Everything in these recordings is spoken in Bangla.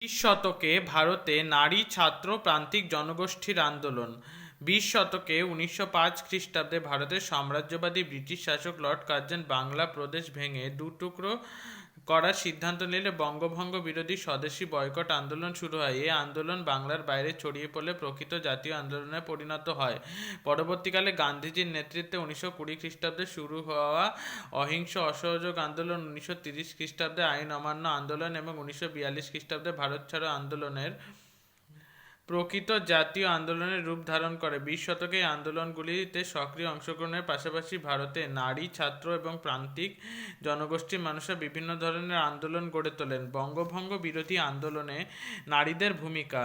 শতকে ভারতে নারী ছাত্র প্রান্তিক জনগোষ্ঠীর আন্দোলন। 20 শতকে 1905 খ্রিস্টাব্দে ভারতের সাম্রাজ্যবাদী ব্রিটিশ শাসক লর্ড কার্জন বাংলা প্রদেশ ভেঙে দুটুকরো করার সিদ্ধান্ত নিলে বঙ্গভঙ্গ বিরোধী স্বদেশী বয়কট আন্দোলন শুরু হয়। এই আন্দোলন বাংলার বাইরে ছড়িয়ে পড়লে প্রকৃত জাতীয় আন্দোলনে পরিণত হয়। পরবর্তীকালে গান্ধীজির নেতৃত্বে 1920 খ্রিস্টাব্দে শুরু হওয়া অহিংস অসহযোগ আন্দোলন, 1930 খ্রিস্টাব্দে আইন অমান্য আন্দোলন এবং 1942 খ্রিস্টাব্দে ভারত ছাড়ো আন্দোলনের প্রকৃত জাতীয় আন্দোলনের রূপ ধারণ করে। 20 শতকে এই আন্দোলনগুলিতে সক্রিয় অংশগ্রহণের পাশাপাশি ভারতে নারী, ছাত্র এবং প্রান্তিক জনগোষ্ঠীর মানুষরা বিভিন্ন ধরনের আন্দোলন গড়ে তোলেন। বঙ্গভঙ্গ বিরোধী আন্দোলনে নারীদের ভূমিকা।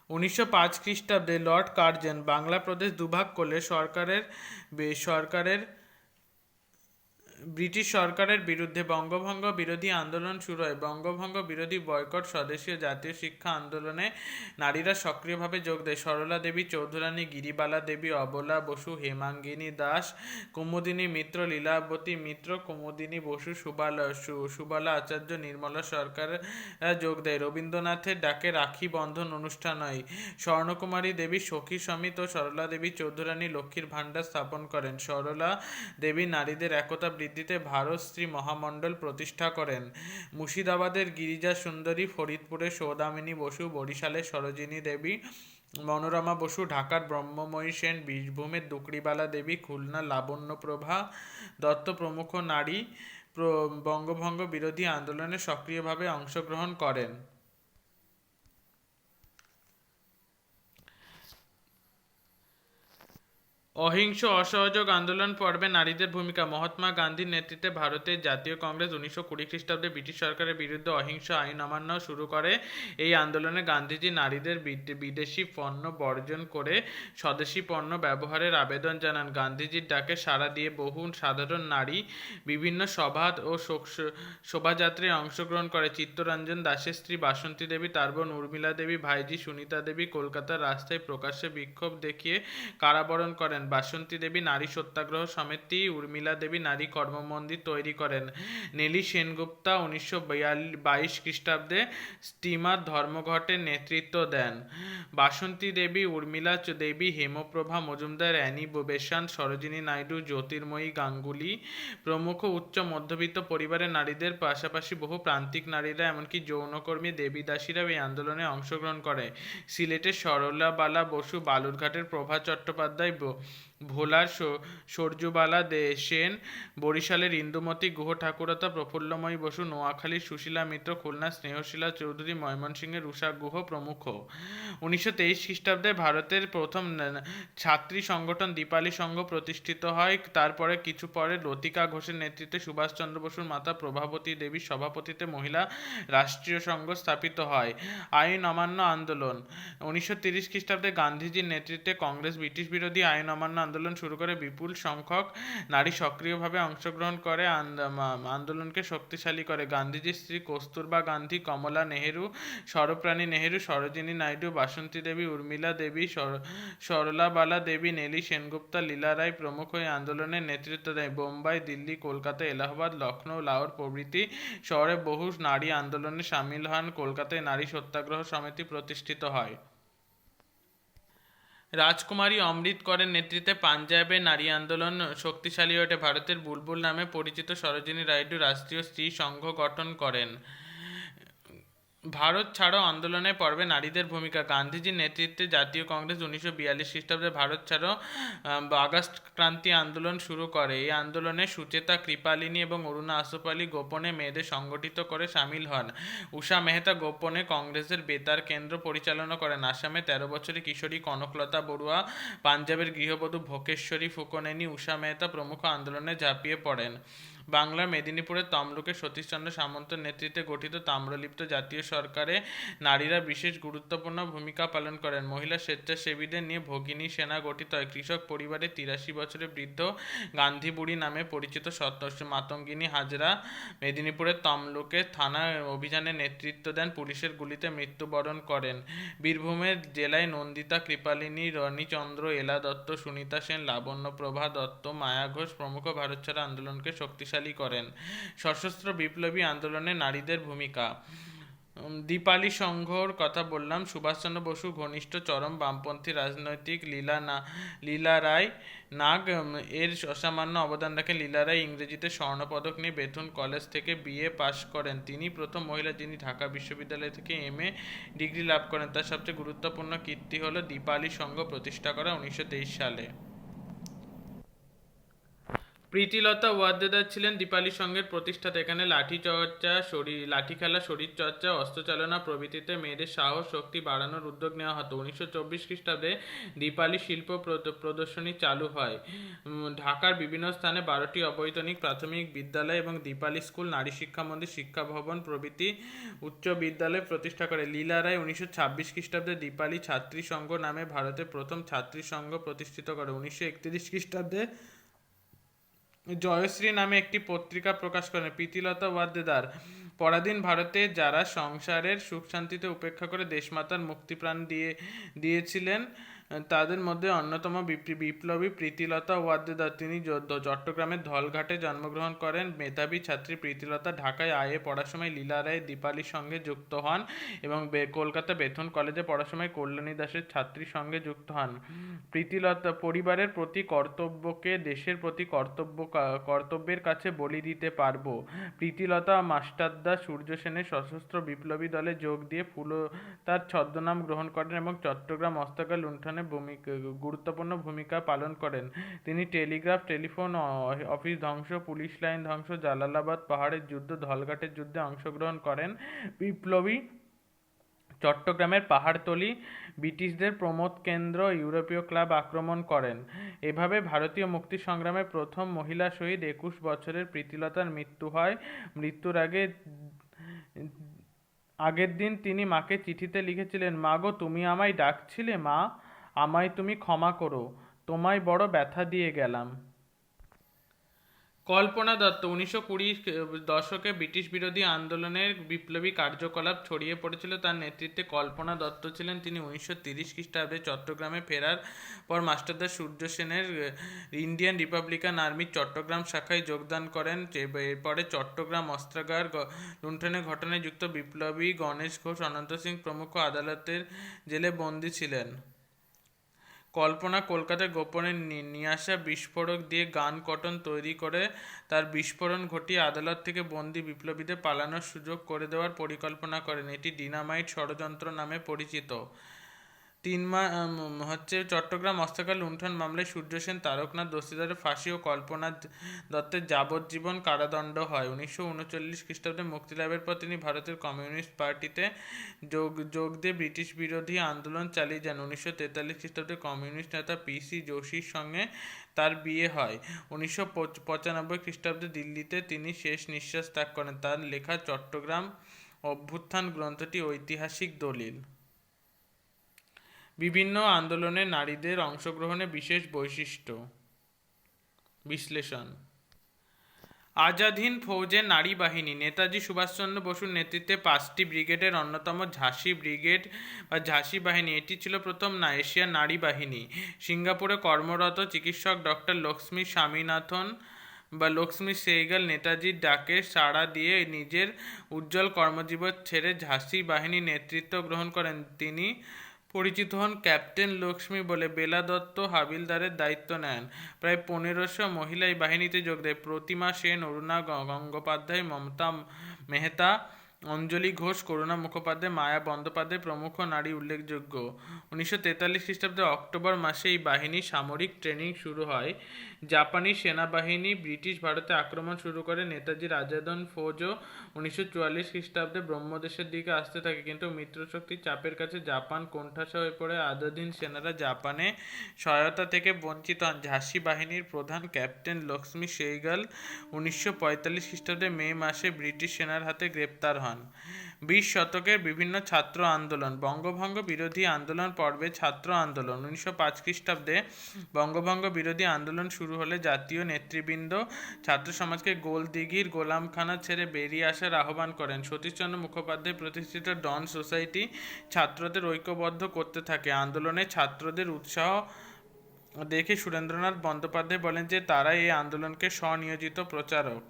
1905 খ্রিস্টাব্দে লর্ড কার্জন বাংলা প্রদেশ দুভাগ করলে ব্রিটিশ সরকারের বিরুদ্ধে বঙ্গভঙ্গ বিরোধী আন্দোলন শুরু হয়। বঙ্গভঙ্গ বিরোধী বয়কট স্বদেশীয় জাতীয় শিক্ষা আন্দোলনে নারীরা সক্রিয়ভাবে যোগ দেয়। সরলা দেবী চৌধুরানী, গিরিবালা দেবী, অবলা বসু, হেমাঙ্গিনী দাস, কুমুদিনী মিত্র, লীলাবতী মিত্র, কুমুদিনী বসু, সুবালা আচার্য, নির্মলা সরকার যোগ দেয়। রবীন্দ্রনাথের ডাকে রাখি বন্ধন অনুষ্ঠান হয়। স্বর্ণকুমারী দেবী সখী সমিত ও সরলা দেবী চৌধুরানী লক্ষ্মীর ভাণ্ডার স্থাপন করেন। সরলা দেবী নারীদের একতা বৃদ্ধিতে ভারত স্ত্রী মহামণ্ডল প্রতিষ্ঠা করেন। মুর্শিদাবাদের গিরিজা সুন্দরী, ফরিদপুরের সৌদামিনী বসু, বরিশালের সরোজিনী দেবী, মনোরমা বসু, ঢাকার ব্রহ্মময়ী সেন, বীরভূমের দুকড়িবালা দেবী, খুলনার লাবণ্যপ্রভা দত্ত প্রমুখ নারী বঙ্গভঙ্গ বিরোধী আন্দোলনে সক্রিয়ভাবে অংশগ্রহণ করেন। অহিংস অসহযোগ আন্দোলন পর্বে নারীদের ভূমিকা। মহাত্মা গান্ধীর নেতৃত্বে ভারতের জাতীয় কংগ্রেস 1920 খ্রিস্টাব্দে ব্রিটিশ সরকারের বিরুদ্ধে অহিংস আইন অমান্য শুরু করে। এই আন্দোলনে গান্ধীজি নারীদের বিদেশি পণ্য বর্জন করে স্বদেশী পণ্য ব্যবহারের আবেদন জানান। গান্ধীজির ডাকে সাড়া দিয়ে বহু সাধারণ নারী বিভিন্ন সভা ও শোভাযাত্রায় অংশগ্রহণ করে। চিত্তরঞ্জন দাসের স্ত্রী বাসন্তী দেবী, তার বোন উর্মিলা দেবী, ভাইজি সুনীতা দেবী কলকাতার রাস্তায় প্রকাশ্যে বিক্ষোভ দেখিয়ে কারাবরণ করেন। বাসন্তী দেবী নারী সত্যাগ্রহ সমিতি, উর্মিলা দেবী নারী কর্মমন্দির তৈরি করেন। নেলি সেনগুপ্তা 1922 খ্রিস্টাব্দে স্টিমার ধর্মঘটের নেতৃত্ব দেন। বাসন্তী দেবী, উর্মিলা দেবী, হেমপ্রভা মজুমদার, অ্যানি বেসান্ত, সরোজিনী নাইডু, জ্যোতির্ময়ী গাঙ্গুলি প্রমুখ উচ্চ মধ্যবিত্ত পরিবারের নারীদের পাশাপাশি বহু প্রান্তিক নারীরা এমনকি যৌনকর্মী দেবীদাসীরাও এই আন্দোলনে অংশগ্রহণ করে। সিলেটের সরলাবালা বসু, বালুরঘাটের প্রভা চট্টোপাধ্যায়, ভোলার সরজুবালা সেন, বরিশালের ইন্দুমতী গুহ ঠাকুরতা, প্রফুল্লময়ী বসু, নোয়াখালীর সুশীলা মিত্র, খুলনার স্নেহশীলা চৌধুরী, ময়মনসিংহের উষা গুহ প্রমুখ। 1923 খ্রিস্টাব্দে ভারতের প্রথম ছাত্রী সংগঠন দীপালি সংঘ প্রতিষ্ঠিত হয়। তারপরে কিছু পরে লতিকা ঘোষের নেতৃত্বে সুভাষচন্দ্র বসুর মাতা প্রভাবতী দেবীর সভাপতিত্বে মহিলা রাষ্ট্রীয় সংঘ স্থাপিত হয়। আইন অমান্য আন্দোলন। 1930 খ্রিস্টাব্দে গান্ধীজির নেতৃত্বে কংগ্রেস ব্রিটিশ বিরোধী আইন অমান্য আন্দোলন শুরু করে। বিপুল সংখ্যক নারী সক্রিয়ভাবে অংশগ্রহণ করে আন্দোলনকে শক্তিশালী করে। গান্ধীজির স্ত্রী কস্তুরবা গান্ধী, কমলা নেহেরু, সর্বপ্রাণী নেহেরু, সরোজিনী নাইডু, বাসন্তী দেবী, উর্মিলা দেবী, সরলাবালা দেবী, নেলি সেনগুপ্তা, লীলা রায় প্রমুখ এই আন্দোলনের নেতৃত্ব দেয়। বোম্বাই, দিল্লি, কলকাতা, এলাহাবাদ, লখনৌ, লাহোর প্রভৃতি শহরে বহু নারী আন্দোলনে সামিল হন। কলকাতায় নারী সত্যাগ্রহ সমিতি প্রতিষ্ঠিত হয়। রাজকুমারী অমৃত করের নেতৃত্বে পাঞ্জাবে নারী আন্দোলন শক্তিশালী ওঠে। ভারতের বুলবুল নামে পরিচিত সরোজিনী নাইডু রাষ্ট্রীয় স্ত্রী সংঘ গঠন করেন। ভারত ছাড়ো আন্দোলনের পর্বে নারীদের ভূমিকা। গান্ধীজির নেতৃত্বে জাতীয় কংগ্রেস 1942 খ্রিস্টাব্দে ভারত ছাড়ো আগস্ট ক্রান্তি আন্দোলন শুরু করে। এই আন্দোলনে সুচেতা, কৃপালিনী এবং অরুণা আসফ আলী গোপনে মেয়েদের সংগঠিত করে সামিল হন। উষা মেহতা গোপনে কংগ্রেসের বেতার কেন্দ্র পরিচালনা করেন। আসামে 13 বছরের কিশোরী কনকলতা বড়ুয়া, পাঞ্জাবের গৃহবধূ ভোগেশ্বরী ফুকনেনী, উষা মেহতা প্রমুখ আন্দোলনে ঝাঁপিয়ে পড়েন। বাংলার মেদিনীপুরের তমলুকে সতীশচন্দ্র সামন্তের নেতৃত্বে গঠিত তাম্রলিপ্ত জাতীয় সরকারে নারীরা বিশেষ গুরুত্বপূর্ণ ভূমিকা পালন করেন। মহিলা স্বেচ্ছাসেবীদের নিয়ে ভগিনী সেনা গঠিত হয়। কৃষক পরিবারে 83 বছরের বৃদ্ধ গান্ধী বুড়ি নামে পরিচিত মাতঙ্গিনী হাজরা মেদিনীপুরের তমলুকে থানা অভিযানে নেতৃত্ব দেন। পুলিশের গুলিতে মৃত্যুবরণ করেন। বীরভূমের জেলায় নন্দিতা, কৃপালিনী, রণীচন্দ্র, এলা দত্ত, সুনীতা সেন, লাবণ্যপ্রভা দত্ত, মায়া ঘোষ প্রমুখ ভারত ছাড়ো আন্দোলনকে শক্তিশালী শক্তিশালী করেন। সশস্ত্র বিপ্লবী আন্দোলনে নারীদের ভূমিকা। দীপালি সংঘর কথা বললাম। সুভাষচন্দ্র বসু ঘনিষ্ঠ চরম বামপন্থী রাজনৈতিক লীলা রায় নাগ এর অসামান্য অবদান রাখেন। লীলা রায় ইংরেজিতে স্বর্ণপদক নিয়ে বেথুন কলেজ থেকে বিএ পাশ করেন। তিনি প্রথম মহিলা যিনি ঢাকা বিশ্ববিদ্যালয় থেকে এমএ ডিগ্রি লাভ করেন। তার সবচেয়ে গুরুত্বপূর্ণ কীর্তি হল দীপালি সংঘ প্রতিষ্ঠা করা 1923 সালে। প্রীতিলতা ওয়াদ্দেদার ছিলেন দীপালি সংঘের প্রতিষ্ঠাতা। এখানে লাঠি খেলা, শরীরচর্চা, অস্ত্রচালনা প্রভৃতিতে মেয়েদের সাহস শক্তি বাড়ানোর উদ্যোগ নেওয়া হতো। 1924 খ্রিস্টাব্দে দীপালি শিল্প প্রদর্শনী চালু হয়। ঢাকার বিভিন্ন স্থানে 12টি অবৈতনিক প্রাথমিক বিদ্যালয় এবং দীপালি স্কুল, নারী শিক্ষা মন্দির, শিক্ষা ভবন প্রভৃতি উচ্চ বিদ্যালয় প্রতিষ্ঠা করে। লীলা রায় 1926 খ্রিস্টাব্দে দীপালি ছাত্রী সংঘ নামে ভারতে প্রথম ছাত্রী সংঘ প্রতিষ্ঠিত করে। 1931 খ্রিস্টাব্দে জয়শ্রী নামে একটি পত্রিকা প্রকাশ করেন। প্রীতিলতা ওয়াদ্দেদার পরাধীন ভারতে যারা সংসারের সুখ শান্তিতে উপেক্ষা করে দেশমাতার মুক্তিপ্রাণ দিয়েছিলেন তাদের মধ্যে অন্যতম বিপ্লবী প্রীতিলতা ওয়াদ্দেদার। তিনি চট্টগ্রামের ধলঘাটে জন্মগ্রহণ করেন। মেধাবী ছাত্রী প্রীতিলতা ঢাকায় আইএ পড়ার সময় লীলা রায় দীপালির সঙ্গে যুক্ত হন এবং কলকাতা বেথুন কলেজে পড়ার সময় কল্যাণী দাসের ছাত্রীর সঙ্গে যুক্ত হন। প্রীতিলতা পরিবারের প্রতি কর্তব্যকে দেশের প্রতি কর্তব্যের কাছে বলি দিতে পারব। প্রীতিলতা মাস্টারদা সূর্য সেনের সশস্ত্র বিপ্লবী দলে যোগ দিয়ে তার ছদ্মনাম গ্রহণ করেন এবং চট্টগ্রাম অস্ত্রাগার লুণ্ঠনে গুরুত্বপূর্ণ ভূমিকা পালন করেন। তিনি টেলিফোন অফিস ধ্বংস, পুলিশ লাইন ধ্বংস, জালালাবাদ পাহাড়ের যুদ্ধ, ধলঘাটের যুদ্ধে অংশগ্রহণ করেন। বিপ্লবী চট্টগ্রামের পাহাড়তলি, ব্রিটিশদের প্রমোদ কেন্দ্র, ইউরোপীয় ক্লাব আক্রমণ করেন। এভাবে ভারতীয় মুক্তি সংগ্রামের প্রথম মহিলা শহীদ 21 বছরের প্রীতিলতার মৃত্যু হয়। মৃত্যুর আগের দিন তিনি মাকে চিঠিতে লিখেছিলেন, মা গো, তুমি আমায় ডাকছিলে, মা, আমায় তুমি ক্ষমা করো, তোমায় বড় ব্যথা দিয়ে গেলাম। কল্পনা দত্ত 1920 দশকে ব্রিটিশ বিরোধী আন্দোলনের বিপ্লবী কার্যকলাপ ছড়িয়ে পড়েছিল। তার নেতৃত্বে কল্পনা দত্ত ছিলেন। তিনি 1930 খ্রিস্টাব্দে চট্টগ্রামে ফেরার পর মাস্টারদা সূর্য সেনের ইন্ডিয়ান রিপাবলিকান আর্মির চট্টগ্রাম শাখায় যোগদান করেন। এরপরে চট্টগ্রাম অস্ত্রাগার লুণ্ঠনের ঘটনায় যুক্ত বিপ্লবী গণেশ ঘোষ, অনন্ত সিং প্রমুখ আদালতের জেলে বন্দী ছিলেন। কল্পনা কলকাতায় গোপনে নিয়ে আসা বিস্ফোরক দিয়ে গান কটন তৈরি করে তার বিস্ফোরণ ঘটিয়ে আদালত থেকে বন্দী বিপ্লবীদের পালানোর সুযোগ করে দেওয়ার পরিকল্পনা করেন। এটি ডিনামাইট ষড়যন্ত্র নামে পরিচিত। চট্টগ্রাম অস্ত্রাগার লুণ্ঠন মামলায় সূর্য সেন, তারকনাথ দস্তিদারের ফাঁসি ও কল্পনা দত্তের যাবজ্জীবন কারাদণ্ড হয়। 1939 খ্রিস্টাব্দে মুক্তিলাভের পর তিনি ভারতের কমিউনিস্ট পার্টিতে যোগ দিয়ে ব্রিটিশ বিরোধী আন্দোলন চালিয়ে যান। 1943 খ্রিস্টাব্দে কমিউনিস্ট নেতা পিসি যোশীর সঙ্গে তার বিয়ে হয়। 1995 খ্রিস্টাব্দে দিল্লিতে তিনি শেষ নিঃশ্বাস ত্যাগ করেন। তার লেখা চট্টগ্রাম অভ্যুত্থান গ্রন্থটি ঐতিহাসিক দলিল। বিভিন্ন আন্দোলনে নারীদের অংশগ্রহণের বিশেষ বৈশিষ্ট্য বিশ্লেষণ। আজাদ হিন্দ ফৌজের নারী বাহিনী। নেতাজি সুভাষচন্দ্র বসুর নেতৃত্বে 5টি ব্রিগেডের অন্যতম ঝাঁসি ব্রিগেড বা ঝাঁসি বাহিনী। এটি ছিল প্রথম এশিয়ার নারী বাহিনী। সিঙ্গাপুরে কর্মরত চিকিৎসক ডক্টর লক্ষ্মী স্বামীনাথন বা লক্ষ্মী সেহগাল নেতাজির ডাকে সাড়া দিয়ে নিজের উজ্জ্বল কর্মজীবন ছেড়ে ঝাঁসি বাহিনীর নেতৃত্ব গ্রহণ করেন। তিনি পরিচিত হন ক্যাপ্টেন লক্ষ্মী বলে। বেলা দত্ত হাবিলদারের দায়িত্ব নেন। প্রায় 1500 মহিলা এই বাহিনীতে যোগ দেয়। প্রতিমা সেন, অরুণা গঙ্গোপাধ্যায়, মমতা মেহতা, অঞ্জলি ঘোষ, করুণা মুখোপাধ্যায়, মায়া বন্দ্যোপাধ্যায় প্রমুখ নারী উল্লেখযোগ্য। 1943 খ্রিস্টাব্দে অক্টোবর মাসে এই বাহিনীর সামরিক ট্রেনিং শুরু হয়। জাপানি সেনাবাহিনী ব্রিটিশ ভারতে আক্রমণ শুরু করে। নেতাজির আজাদ হিন্দ ফৌজও 1944 খ্রিস্টাব্দে ব্রহ্মদেশের দিকে আসতে থাকে, কিন্তু মিত্রশক্তির চাপের কাছে জাপান কোণঠাসা হয়ে পড়ে। আজাদ হিন্দ সেনারা জাপানে সহায়তা থেকে বঞ্চিত হন। ঝাঁসি বাহিনীর প্রধান ক্যাপ্টেন লক্ষ্মী সেহগাল 1945 খ্রিস্টাব্দে মে মাসে ব্রিটিশ সেনার হাতে গ্রেপ্তার হন। 20 শতকের বিভিন্ন ছাত্র আন্দোলন। বঙ্গভঙ্গ বিরোধী আন্দোলন পর্বে ছাত্র আন্দোলন। 1905 খ্রিস্টাব্দে বঙ্গভঙ্গ বিরোধী আন্দোলন শুরু হলে জাতীয় নেতৃবৃন্দ ছাত্র সমাজকে গোলদিঘির গোলামখানা ছেড়ে বেরিয়ে আসার আহ্বান করেন। সতীশচন্দ্র মুখোপাধ্যায় প্রতিষ্ঠিত ডন সোসাইটি ছাত্রদের ঐক্যবদ্ধ করতে থাকে। আন্দোলনে ছাত্রদের উৎসাহ দেখে সুরেন্দ্রনাথ বন্দ্যোপাধ্যায় বলেন যে তারা এই আন্দোলনকে স্বনিয়োজিত প্রচারক।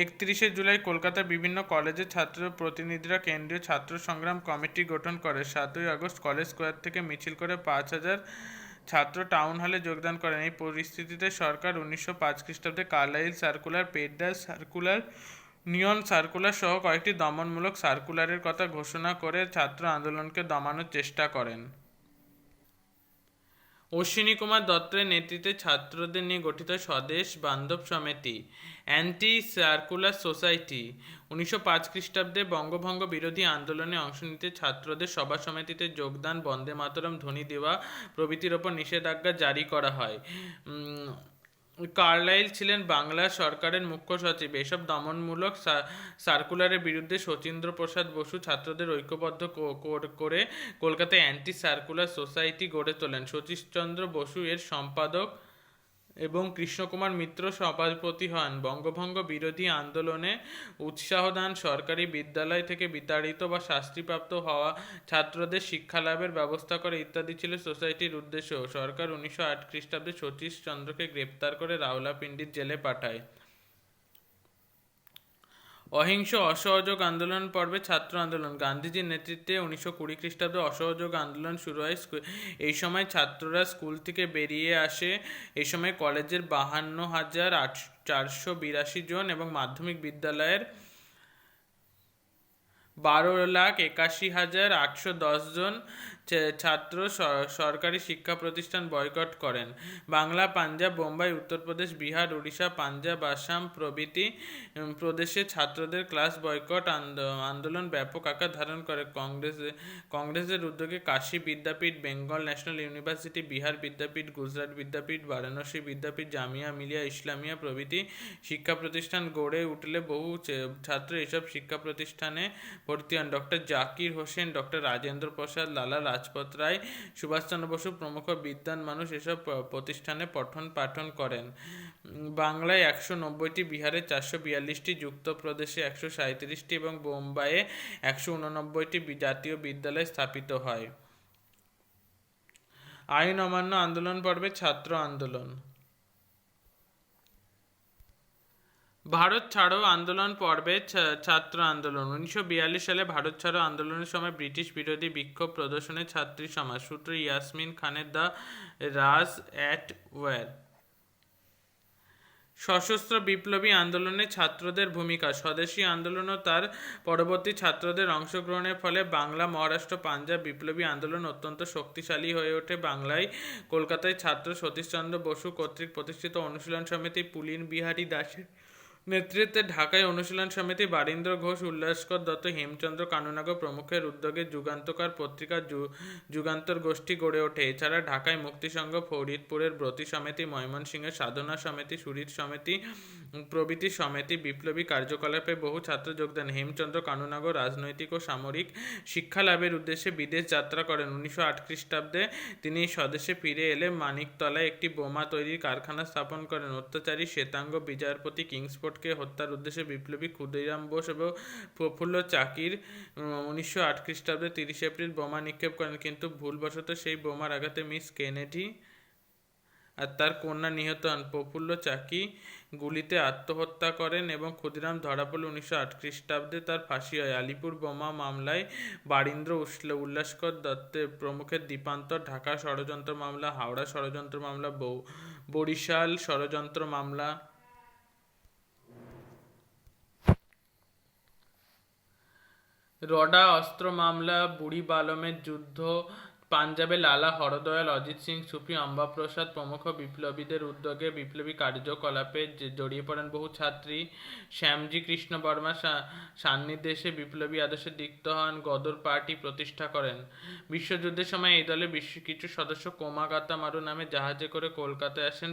31শে জুলাই কলকাতার বিভিন্ন কলেজের ছাত্র প্রতিনিধিরা কেন্দ্রীয় ছাত্র সংগ্রাম কমিটি গঠন করে। 7ই আগস্ট কলেজ স্কোয়ার থেকে মিছিল করে 5,000 ছাত্র টাউন হলে যোগদান করেন। এই পরিস্থিতিতে সরকার 1905 খ্রিস্টাব্দে কার্লাইল সার্কুলার, পেডডাস সার্কুলার, নিয়ন সার্কুলার সহ কয়েকটি দমনমূলক সার্কুলারের কথা ঘোষণা করে ছাত্র আন্দোলনকে দমানোর চেষ্টা করেন। অশ্বিনী কুমার দত্তের নেতৃত্বে ছাত্রদের নিয়ে গঠিত স্বদেশ বান্ধব সমিতি, অ্যান্টি সার্কুলার সোসাইটি 1905 খ্রিস্টাব্দে বঙ্গভঙ্গ বিরোধী আন্দোলনে অংশ নিতে ছাত্রদের সভা সমিতিতে যোগদান, বন্দে মাতরম ধ্বনি দেওয়া প্রভৃতির ওপর নিষেধাজ্ঞা জারি করা হয়। কার্লাইল ছিলেন বাংলা সরকারের মুখ্য সচিব। এসব দমনমূলক সার্কুলারের বিরুদ্ধে শচীন্দ্র প্রসাদ বসু ছাত্রদের ঐক্যবদ্ধ করে কলকাতায় অ্যান্টি সার্কুলার সোসাইটি গড়ে তোলেন। শচীশচন্দ্র বসু এর সম্পাদক এবং কৃষ্ণকুমার মিত্র সভাপতি হন। বঙ্গভঙ্গ বিরোধী আন্দোলনে উৎসাহ দান, সরকারি বিদ্যালয় থেকে বিতাড়িত বা শাস্তিপ্রাপ্ত হওয়া ছাত্রদের শিক্ষালাভের ব্যবস্থা করে ইত্যাদি ছিল সোসাইটির উদ্দেশ্য। সরকার 1908 খ্রিস্টাব্দে শচীশ চন্দ্রকে গ্রেপ্তার করে রাওলাপিন্ডির জেলে পাঠায়। অহিংস অসহযোগ আন্দোলন পর্বে ছাত্র আন্দোলন। গান্ধীজির নেতৃত্বে 1920 খ্রিস্টাব্দে অসহযোগ আন্দোলন শুরু হয়। এই সময় ছাত্ররা স্কুল থেকে বেরিয়ে আসে। এই সময় কলেজের 52,482 জন এবং মাধ্যমিক বিদ্যালয়ের 12,81,810 জন ছাত্র সরকারি শিক্ষা প্রতিষ্ঠান বয়কট করেন। বাংলা, পাঞ্জাব, বোম্বাই, উত্তরপ্রদেশ, বিহার, উড়িষ্যা, পাঞ্জাব, আসাম প্রভৃতি প্রদেশে ছাত্রদের ক্লাস বয়কট আন্দোলন ব্যাপক আকার ধারণ করে। কংগ্রেসের উদ্যোগে কাশী বিদ্যাপীঠ, বেঙ্গল ন্যাশনাল ইউনিভার্সিটি, বিহার বিদ্যাপীঠ, গুজরাট বিদ্যাপীঠ, বারাণসী বিদ্যাপীঠ, জামিয়া মিলিয়া ইসলামিয়া প্রভৃতি শিক্ষা প্রতিষ্ঠান গড়ে উঠলে বহু ছাত্র এসব শিক্ষা প্রতিষ্ঠানে ভর্তি হন। ডক্টর জাকির হোসেন, ডক্টর রাজেন্দ্র প্রসাদ, লালা লাজপত রায়, সুভাষচন্দ্র বসু প্রমুখ বিদ্বান মানুষ এসব প্রতিষ্ঠানে পঠন পাঠন করেন। বাংলায় 190টি, বিহারে 442টি, যুক্তপ্রদেশে 137টি এবং বোম্বাইয়ে 189টি জাতীয় বিদ্যালয় স্থাপিত হয়। আইন অমান্য আন্দোলন পর্বে ছাত্র আন্দোলন। ভারত ছাড়ো আন্দোলন পর্বে ছাত্র আন্দোলন। 1942 সালে ভারত ছাড়ো আন্দোলনের সময় ব্রিটিশ বিরোধী বিক্ষোভ প্রদর্শনে ছাত্রী সমাজ। সূত্র ইয়াসমিন খানের দ্য রাজ অ্যাট ওয়ার। সশস্ত্র বিপ্লবী আন্দোলনে ছাত্রদের ভূমিকা। স্বদেশী আন্দোলন ও তার পরবর্তী ছাত্রদের অংশগ্রহণের ফলে বাংলা, মহারাষ্ট্র, পাঞ্জাব বিপ্লবী আন্দোলন অত্যন্ত শক্তিশালী হয়ে ওঠে। বাংলায় কলকাতায় ছাত্র সতীশচন্দ্র বসু কর্তৃক প্রতিষ্ঠিত অনুশীলন সমিতি, পুলিন বিহারী দাসের নেতৃত্বে ঢাকায় অনুশীলন সমিতি, বারীন্দ্র ঘোষ, উল্লাসকর দত্ত, হেমচন্দ্র কানুনাগো প্রমুখের উদ্যোগে যুগান্তকার পত্রিকা যুগান্তর গোষ্ঠী গড়ে ওঠে। এছাড়া ঢাকায় মুক্তিসংঘ, ফরিদপুরের ব্রতী সমিতি, ময়মনসিংহের সাধনা সমিতি, সুরিত সমিতি প্রভৃতি সমিতি বিপ্লবী কার্যকলাপে বহু ছাত্র যোগ দেন। হেমচন্দ্র কানুনাগো রাজনৈতিক ও সামরিক শিক্ষা লাভের উদ্দেশ্যে বিদেশ যাত্রা করেন। 1908 খ্রিস্টাব্দে তিনি স্বদেশে ফিরে এলে মানিকতলায় একটি বোমা তৈরির কারখানা স্থাপন করেন। অত্যাচারী শ্বেতাঙ্গ বিজয়পতি কিংসফোর্ডকে হত্যার উদ্দেশ্যে বিপ্লবী ক্ষুদিরাম বোস এবং প্রফুল্ল চাকির 1908 খ্রিস্টাব্দে 30 এপ্রিল বোমা নিক্ষেপ করেন, কিন্তু ভুলবশত সেই বোমার আঘাতে মিস কেনেডি আর তার কন্যা নিহত হন। প্রফুল্ল চাকি গুলিতে আত্মহত্যা করেন এবং ক্ষুদিরাম ধরা পড়লে 1908 খ্রিস্টাব্দে তার ফাঁসি হয়। আলিপুর বোমা মামলায় বারীন্দ্র উল্লাসকর দত্তের প্রমুখের দ্বীপান্তর, ঢাকা ষড়যন্ত্র মামলা, হাওড়া ষড়যন্ত্র মামলা, বরিশাল ষড়যন্ত্র মামলা, রডা অস্ত্র মামলা, বুড়ি বালমের যুদ্ধ, পাঞ্জাবে লালা হরদয়াল, অজিত সিং সুফি, অম্বাপ্রসাদ প্রমুখ বিপ্লবীদের উদ্যোগে বিপ্লবী কার্যকলাপে জড়িয়ে পড়েন বহু ছাত্রী। শ্যামজি কৃষ্ণ বর্মা সান্নিধ্যে বিপ্লবী আদর্শে দীপ্ত হন, গদর পার্টি প্রতিষ্ঠা করেন। বিশ্বযুদ্ধের সময় এই দলে কিছু সদস্য কোমাগাতা মারু নামে জাহাজে করে কলকাতায় আসেন।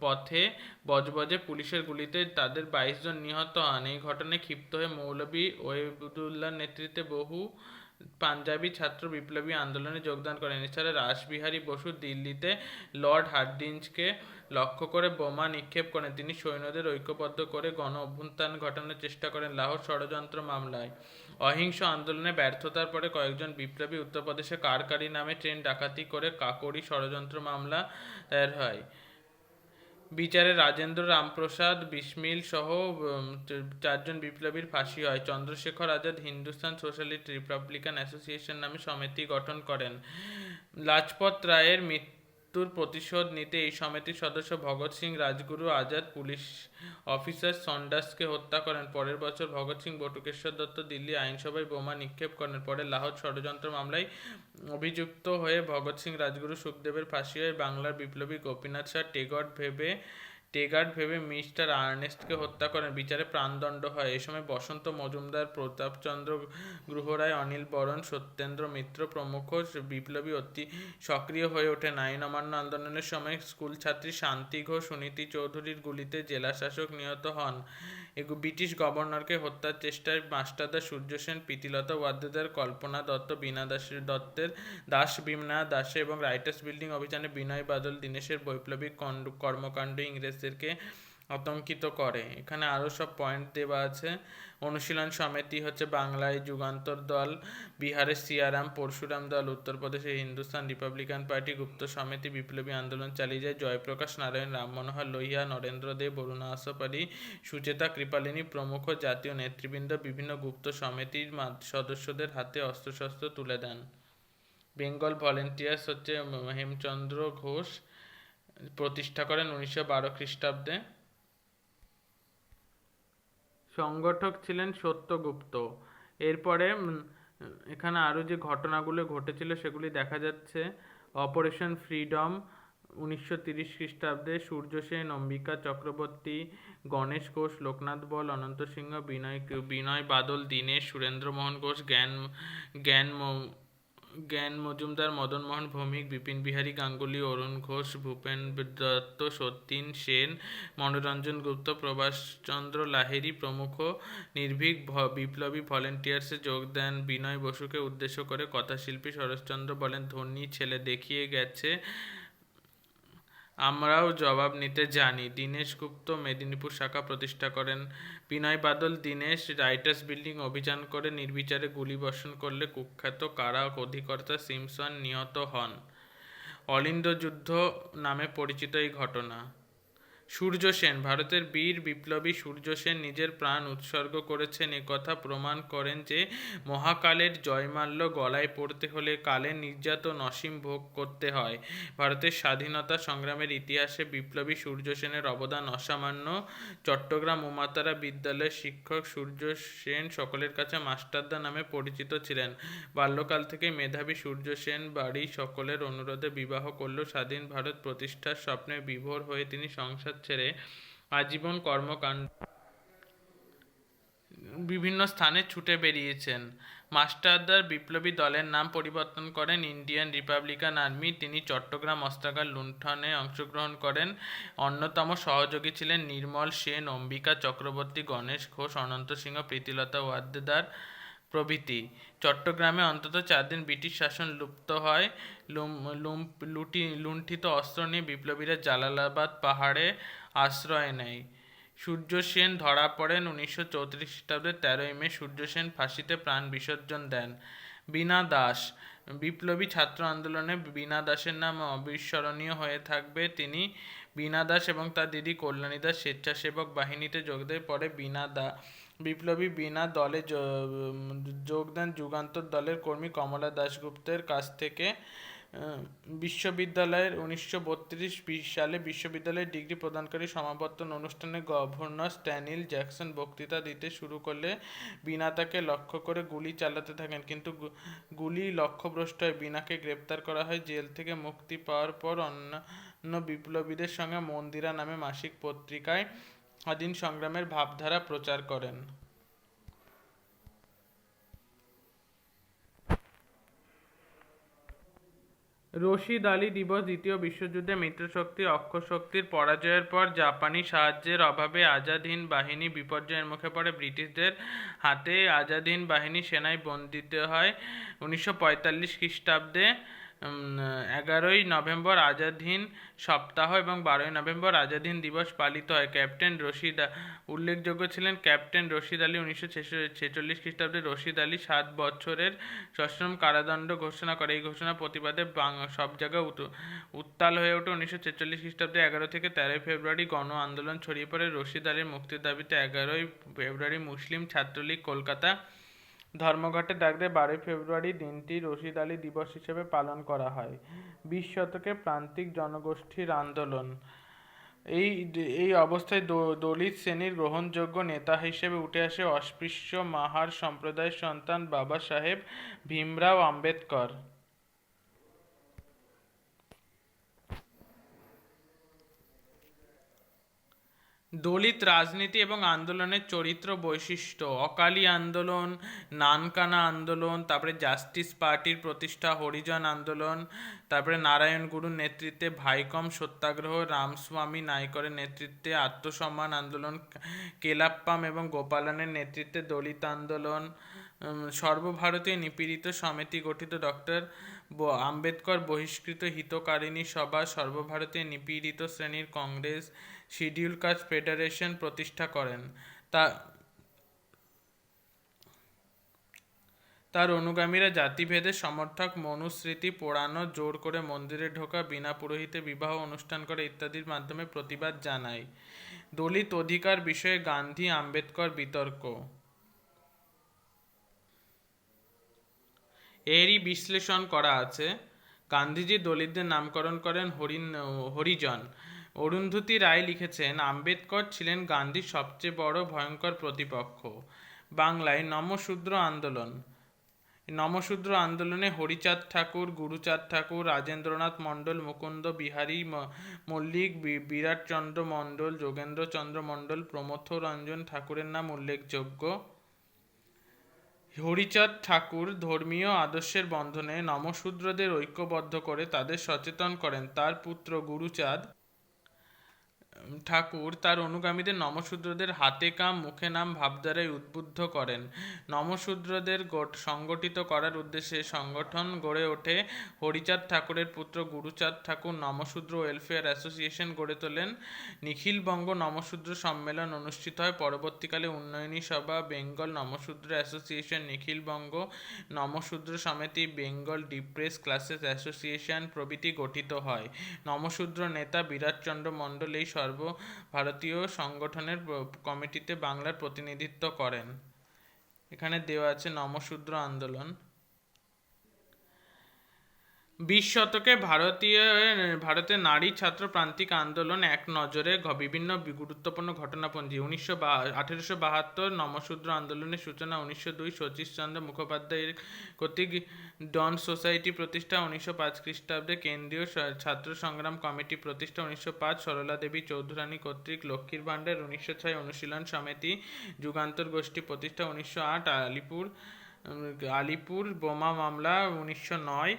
পথে বজবজে পুলিশের গুলিতে তাদের 22 জন নিহত হন। এই ঘটনায় ক্ষিপ্ত হয়ে মৌলভী ওয়েবুদুল্লাহর নেতৃত্বে বহু পাঞ্জাবি ছাত্র বিপ্লবী আন্দোলনে যোগদান করেন। এছাড়া রাসবিহারী বসু দিল্লিতে লর্ড হার্ডিঞ্জকে লক্ষ্য করে বোমা নিক্ষেপ করেন। তিনি সৈন্যদের ঐক্যবদ্ধ করে গণ অভ্যুত্থান ঘটানোর চেষ্টা করেন। লাহোর ষড়যন্ত্র মামলায় অহিংস আন্দোলনে ব্যর্থতার পরে কয়েকজন বিপ্লবী উত্তরপ্রদেশে কারকারি নামে ট্রেন ডাকাতি করে কাকোরি ষড়যন্ত্র মামলা দায়ের হয়। বিচারে রাজেন্দ্র রামপ্রসাদ বিসমিল সহ 4জন বিপ্লবীর ফাঁসি হয়। Chandrashekhar Azad Hindustan Socialist Republican Association নামে সমিতি গঠন করেন। লাজপত রায়ের মৃত্যুর প্রতিশোধ নিতে এই সমিতির সদস্য ভগৎ সিং রাজগুরু আজাদ পুলিশ অফিসার সন্ডাসকে হত্যা করেন। পরের বছর ভগৎ সিং বটুকেশ্বর দত্ত দিল্লি আইনসভায় বোমা নিক্ষেপ করেন। পরে লাহোর ষড়যন্ত্র মামলায় অভিযুক্ত হয়ে ভগৎ সিং রাজগুরু সুখদেবের ফাঁসি হয়। বাংলার বিপ্লবী গোপীনাথ শাহ টেগার্ড ভেবে মিস্টার আর্নেস্টকে হত্যা করেন। বিচারে প্রাণদণ্ড হয়। এ সময় বসন্ত মজুমদার, প্রতাপচন্দ্র গুহরায়, অনিল বরণ, সত্যেন্দ্র মিত্র প্রমুখ বিপ্লবী অতি সক্রিয় হয়ে ওঠেন। আইন অমান্য আন্দোলনের সময় স্কুল ছাত্রী শান্তি ঘোষ, সুনীতি চৌধুরীর গুলিতে জেলাশাসক নিহত হন। ব্রিটিশ গভর্নরকে হত্যার চেষ্টায় মাস্টারদা সূর্য সেন, প্রীতিলতা ওয়াদ্দেদার, কল্পনা দত্ত, বীণা দত্তের বীণা দাসে এবং রাইটার্স বিল্ডিং অভিযানে বিনয় বাদল দীনেশের বৈপ্লবিক কর্মকাণ্ড ইংরেজদেরকে আতঙ্কিত করে। এখানে আরও সব পয়েন্ট দেওয়া আছে। অনুশীলন সমিতি হচ্ছে বাংলায় যুগান্তর দল, বিহারের সিয়ারাম পরশুরাম দল, উত্তরপ্রদেশে হিন্দুস্তান রিপাবলিকান পার্টি। গুপ্ত সমিতি বিপ্লবী আন্দোলন চালিয়ে যায়। জয়প্রকাশ নারায়ণ, রাম মনোহর লোহিয়া, নরেন্দ্র দেব, বরুণা আসাপারি, সুচেতা কৃপালিনী প্রমুখ জাতীয় নেতৃবৃন্দ বিভিন্ন গুপ্ত সমিতির সদস্যদের হাতে অস্ত্রশস্ত্র তুলে দেন। বেঙ্গল ভলেন্টিয়ার্স হচ্ছে হেমচন্দ্র ঘোষ প্রতিষ্ঠা করেন 1912 খ্রিস্টাব্দে। সংগঠক ছিলেন সত্যগুপ্ত। এরপরে এখানে আরও যে ঘটনাগুলো ঘটেছিল সেগুলি দেখা যাচ্ছে। অপারেশন ফ্রিডম 1930 খ্রিস্টাব্দে সূর্য সেন, অম্বিকা চক্রবর্তী, গণেশ ঘোষ, লোকনাথ বল, অনন্ত সিংহ, বিনয় বাদল দীনেশ, সুরেন্দ্রমোহন ঘোষ, জ্ঞান মজুমদার, মদন মোহন ভৌমিক, বিপিন বিহারী গাঙ্গুলি, অরুণ ঘোষ, ভূপেন দত্ত, সত্যেন সেন, মনোরঞ্জন গুপ্ত, প্রভাষচন্দ্র লাহিড়ী প্রমুখ নির্ভীক বিপ্লবী ভলেন্টিয়ার্সে যোগ দেন। বিনয় বসুকে উদ্দেশ্য করে কথাশিল্পী শরৎচন্দ্র বলেন, ধনী ছেলে দেখিয়ে গেছে, আমরাও জবাব নিতে জানি। দীনেশ গুপ্ত মেদিনীপুর শাখা প্রতিষ্ঠা করেন। বিনয় বাদল দীনেশ রাইটার্স বিল্ডিং অভিযান করে নির্বিচারে গুলিবর্ষণ করলে কুখ্যাত কারা অধিকর্তা সিমসন নিহত হন। অলিন্দ যুদ্ধ নামে পরিচিত এই ঘটনা। সূর্য সেন, ভারতের বীর বিপ্লবী সূর্য সেন নিজের প্রাণ উৎসর্গ করেছেন একথা প্রমাণ করেন যে মহাকালের জয়মাল্য গলায় পড়তে হলে কালের নির্যাতন অসীম ভোগ করতে হয়। ভারতের স্বাধীনতা সংগ্রামের ইতিহাসে বিপ্লবী সূর্য সেনের অবদান অসামান্য। চট্টগ্রাম উমাতারা বিদ্যালয়ের শিক্ষক সূর্য সেন সকলের কাছে মাস্টারদা নামে পরিচিত ছিলেন। বাল্যকাল থেকে মেধাবী সূর্য সেন বাড়ি সকলের অনুরোধে বিবাহ করলেও স্বাধীন ভারত প্রতিষ্ঠার স্বপ্নে বিভোর হয়ে তিনি সংসার ছেড়ে আজীবন কর্মকাণ্ড বিভিন্ন স্থানে ছুটে বেরিয়েছেন। মাস্টারদার বিপ্লবী দলের নাম পরিবর্তন করেন ইন্ডিয়ান রিপাবলিকান আর্মি। তিনি চট্টগ্রাম অস্ত্রাগার লুণ্ঠনে অংশগ্রহণ করেন। অন্যতম সহযোগী ছিলেন নির্মল সেন, অম্বিকা চক্রবর্তী, গণেশ ঘোষ, অনন্ত সিংহ, প্রীতিলতা ওয়াদ্দেদার প্রভৃতি। চট্টগ্রামে অন্তত 4 দিন ব্রিটিশ শাসন লুপ্ত হয়। লুণ্ঠিত অস্ত্র নিয়ে বিপ্লবীরা জালালাবাদ পাহাড়ে আশ্রয় নেয়। সূর্য সেন ধরা পড়েন 1934 খ্রিস্টাব্দে। 13ই মে সূর্য সেন ফাঁসিতে প্রাণ বিসর্জন দেন। বীণা দাস, বিপ্লবী ছাত্র আন্দোলনে বীণা দাসের নাম অবিস্মরণীয় হয়ে থাকবে। তিনি বীণা দাস এবং তার দিদি কল্যাণী দাস স্বেচ্ছাসেবক বাহিনীতে যোগ দেয়। পরে বিপ্লবী বীণা দলে যোগ দেন যুগান্তর দলের কর্মী কমলা দাশগুপ্তের কাছ থেকে। বিশ্ববিদ্যালয়ের 1932 সালে বিশ্ববিদ্যালয়ের ডিগ্রি প্রদানকারী সমাবর্তন অনুষ্ঠানে গভর্নর স্ট্যানিল জ্যাকসন বক্তৃতা দিতে শুরু করলে বীণা তাকে লক্ষ্য করে গুলি চালাতে থাকেন, কিন্তু গুলি লক্ষ্যভ্রষ্ট হয়। বীণাকে গ্রেপ্তার করা হয়। জেল থেকে মুক্তি পাওয়ার পর অন্যান্য বিপ্লবীদের সঙ্গে মন্দিরা নামে মাসিক পত্রিকায় স্বাধীন সংগ্রামের ভাবধারা প্রচার করেন। রশিদ আলী দিবস। দ্বিতীয় বিশ্বযুদ্ধে মিত্রশক্তি অক্ষশক্তির পরাজয়ের পর জাপানি সাহায্যের অভাবে আজাদ হিন্দ বাহিনী বিপর্যয়ের মুখে পড়ে। ব্রিটিশদের হাতে আজাদ হিন্দ বাহিনী সেনায় বন্দিত হয় 1945 খ্রিস্টাব্দে। 11ই নভেম্বর আজাদ হিন্দ সপ্তাহ এবং 12ই নভেম্বর আজাদ হিন্দ দিবস পালিত হয়। ক্যাপ্টেন রশিদ উল্লেখযোগ্য ছিলেন ক্যাপ্টেন রশিদ আলী। 1946 খ্রিস্টাব্দে রশিদ আলী 7 বছরের সশ্রম কারাদণ্ড ঘোষণা করে। এই ঘোষণার প্রতিবাদে সব জায়গায় উত্তাল হয়ে ওঠে। 1946 খ্রিস্টাব্দে 11 থেকে 13 ফেব্রুয়ারি গণ আন্দোলন ছড়িয়ে পড়ে রশিদ আলীর মুক্তির দাবিতে। 11ই ফেব্রুয়ারি মুসলিম ছাত্রলীগ কলকাতা ধর্মঘটে ডাক দেয়। 12ই ফেব্রুয়ারি দিনটি রশিদ আলী দিবস হিসেবে পালন করা হয়। 20 শতকে প্রান্তিক জনগোষ্ঠীর আন্দোলন। এই এই অবস্থায় দলিত শ্রেণীর গ্রহণযোগ্য নেতা হিসেবে উঠে আসে অস্পৃশ্য মাহার সম্প্রদায়ের সন্তান বাবা সাহেব ভীমরাও আম্বেদকর। দলিত রাজনীতি এবং আন্দোলনের চরিত্র বৈশিষ্ট্য। অকালি আন্দোলন, নানকানা আন্দোলন, তারপরে জাস্টিস পার্টির প্রতিষ্ঠা, হরিজন আন্দোলন, তারপরে নারায়ণ গুরুর নেতৃত্বে ভাইকম সত্যাগ্রহ, রামস্বামী নাইকরের নেতৃত্বে আত্মসম্মান আন্দোলন, কেলাপ্পাম এবং গোপালনের নেতৃত্বে দলিত আন্দোলন, সর্বভারতীয় নিপীড়িত সমিতি গঠিত, ডক্টর আম্বেদকর বহিষ্কৃত হিতকারিণী সভা, সর্বভারতীয় নিপীড়িত শ্রেণীর কংগ্রেস, শিডিউল কাস্ট ফেডারেশন প্রতিষ্ঠা করেন। তার অনুগামীরা জাতিভেদের সমর্থক, মনুস্মৃতি পোড়ানো, জোর করে মন্দিরে ঢোকা, বিনা পুরোহিতে বিবাহ অনুষ্ঠান করে ইত্যাদির মাধ্যমে প্রতিবাদ জানায়। দলিত অধিকার বিষয়ে গান্ধী আম্বেদকর বিতর্ক। এরই বিশ্লেষণ করা আছে। গান্ধীজি দলিতদের নামকরণ করেন হরিজন। অরুন্ধতী রায় লিখেছেন, আম্বেদকর ছিলেন গান্ধীর সবচেয়ে বড় ভয়ঙ্কর প্রতিপক্ষ। বাংলায় নমশূদ্র আন্দোলন। নমশূদ্র আন্দোলনে হরিচাঁদ ঠাকুর, গুরুচাঁদ ঠাকুর, রাজেন্দ্রনাথ মণ্ডল, মুকুন্দ বিহারী মল্লিক, বিরাটচন্দ্র মণ্ডল, যোগেন্দ্রচন্দ্র মণ্ডল, প্রমথ রঞ্জন ঠাকুরের নাম উল্লেখযোগ্য। হরিচাঁদ ঠাকুর ধর্মীয় আদর্শের বন্ধনে নমশূদ্রদের ঐক্যবদ্ধ করে তাদের সচেতন করেন। তার পুত্র গুরুচাঁদ ঠাকুর তার অনুগামীদের নমশূদ্রদের হাতে কাম মুখে নাম ভাবধারায় উদ্বুদ্ধ করেন। নমশূদ্রদের সংগঠিত করার উদ্দেশ্যে সংগঠন গড়ে ওঠে। হরিচাঁদ ঠাকুরের পুত্র গুরুচাঁদ ঠাকুর নমশূদ্র ওয়েলফেয়ার অ্যাসোসিয়েশন গড়ে তোলেন। নিখিলবঙ্গ নমশূদ্র সম্মেলন অনুষ্ঠিত হয়। পরবর্তীকালে উন্নয়নী সভা, বেঙ্গল নমশূদ্র অ্যাসোসিয়েশন, নিখিলবঙ্গ নমশূদ্র সমিতি, বেঙ্গল ডিপ্রেসড ক্লাসেস অ্যাসোসিয়েশন প্রভৃতি গঠিত হয়। নমশূদ্র নেতা বিরাটচন্দ্র মণ্ডল এই সর্বভারতীয় সংগঠনের কমিটিতে বাংলার প্রতিনিধিত্ব করেন। এখানে দেওয়া আছে নমশূদ্র আন্দোলন। 20 শতকে ভারতের নারী ছাত্র প্রান্তিক আন্দোলন এক নজরে বিভিন্ন গুরুত্বপূর্ণ ঘটনাপঞ্জি। 1872 নমশূদ্র আন্দোলনের সূচনা। 1902 শচীশচন্দ্র মুখোপাধ্যায়ের কর্তৃক ডন সোসাইটি প্রতিষ্ঠা। 1905 খ্রিস্টাব্দে কেন্দ্রীয় ছাত্র সংগ্রাম কমিটি প্রতিষ্ঠা। 1905 সরলা দেবী চৌধুরানী কর্তৃক লক্ষ্মীর ভাণ্ডার। 1906 অনুশীলন সমিতি যুগান্তর গোষ্ঠী প্রতিষ্ঠা। 1908 আলিপুর বোমা মামলা। 1909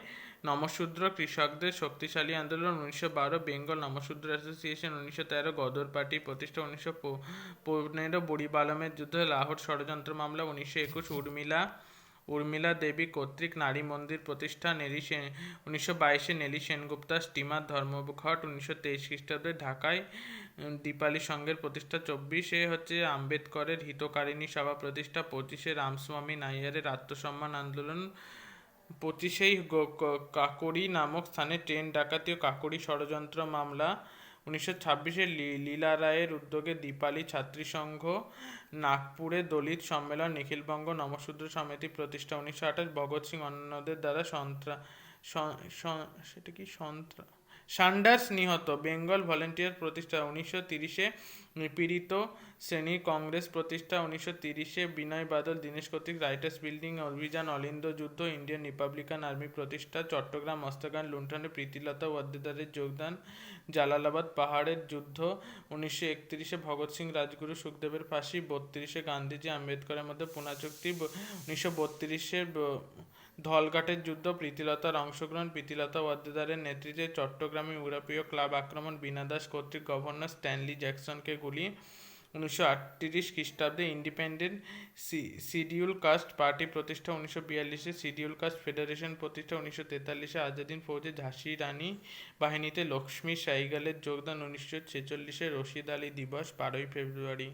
নমশূদ্র কৃষকদের শক্তিশালী আন্দোলন। 1912 বেঙ্গল নমশূদ্র অ্যাসোসিয়েশন। 1913 গদর পার্টি প্রতিষ্ঠা। 1915 বুড়িবালমের যুদ্ধ, লাহোর ষড়যন্ত্র মামলা। 1921 উর্মিলা দেবী কর্তৃক নারী মন্দির প্রতিষ্ঠা। 1922 নেলি সেনগুপ্তা স্টিমার ধর্মঘট। 1923 খ্রিস্টাব্দে ঢাকায় দীপালি সংঘের প্রতিষ্ঠা। 24 হচ্ছে আম্বেদকরের হিতকারিণী সভা প্রতিষ্ঠা। 25 রামস্বামী নাইয়ারের আত্মসম্মান আন্দোলন। 25 কাকড়ি নামক স্থানে ট্রেন ডাকাতি ও কাকড়ি ষড়যন্ত্র মামলা। 1926 লীলা রায়ের উদ্যোগে দীপালি ছাত্রী সংঘ। নাগপুরে দলিত সম্মেলন। নিখিলবঙ্গ নমশূদ্র সমিতি প্রতিষ্ঠা। 1928 ভগৎ সিং অন্যদের দ্বারা সান্ডার্স নিহত। বেঙ্গল ভলেন্টিয়ার প্রতিষ্ঠা। 1930 নিপীড়িত শ্রেণীর কংগ্রেস প্রতিষ্ঠা। 1930 বিনয় বাদল দীনেশ কর্তৃক রাইটার্স বিল্ডিং অভিযান। অলিন্দ যুদ্ধ। ইন্ডিয়ান রিপাবলিকান আর্মি প্রতিষ্ঠা। চট্টগ্রাম মস্তাগান লুণ্ঠনে প্রীতিলতা ওয়াদ্দেদারের যোগদান। জালালাবাদ পাহাড়ের যুদ্ধ। 1931 ভগৎ সিং রাজগুরু সুখদেবের ফাঁসি। 32 গান্ধীজি আম্বেদকরের মধ্যে পুনা চুক্তি। 1932 ধলঘাটের যুদ্ধ, প্রীতিলতার অংশগ্রহণ, প্রীতিলতা ওয়াদ্দেদারের নেতৃত্বে চট্টগ্রামে ইউরোপীয় ক্লাব আক্রমণ, বীণা দাস কর্তৃক গভর্নর স্ট্যানলি জ্যাকসনকে গুলি। 1938 খ্রিস্টাব্দে ইন্ডিপেন্ডেন্ট শিডিউল কাস্ট পার্টি প্রতিষ্ঠা, 1942-এ শিডিউল কাস্ট ফেডারেশন প্রতিষ্ঠা, 1943-এ আজাদিন ফৌজে ঝাঁসি রানী বাহিনীতে লক্ষ্মী সাইগালের যোগদান, 1946-এ রশিদ আলী দিবস 12ই ফেব্রুয়ারি।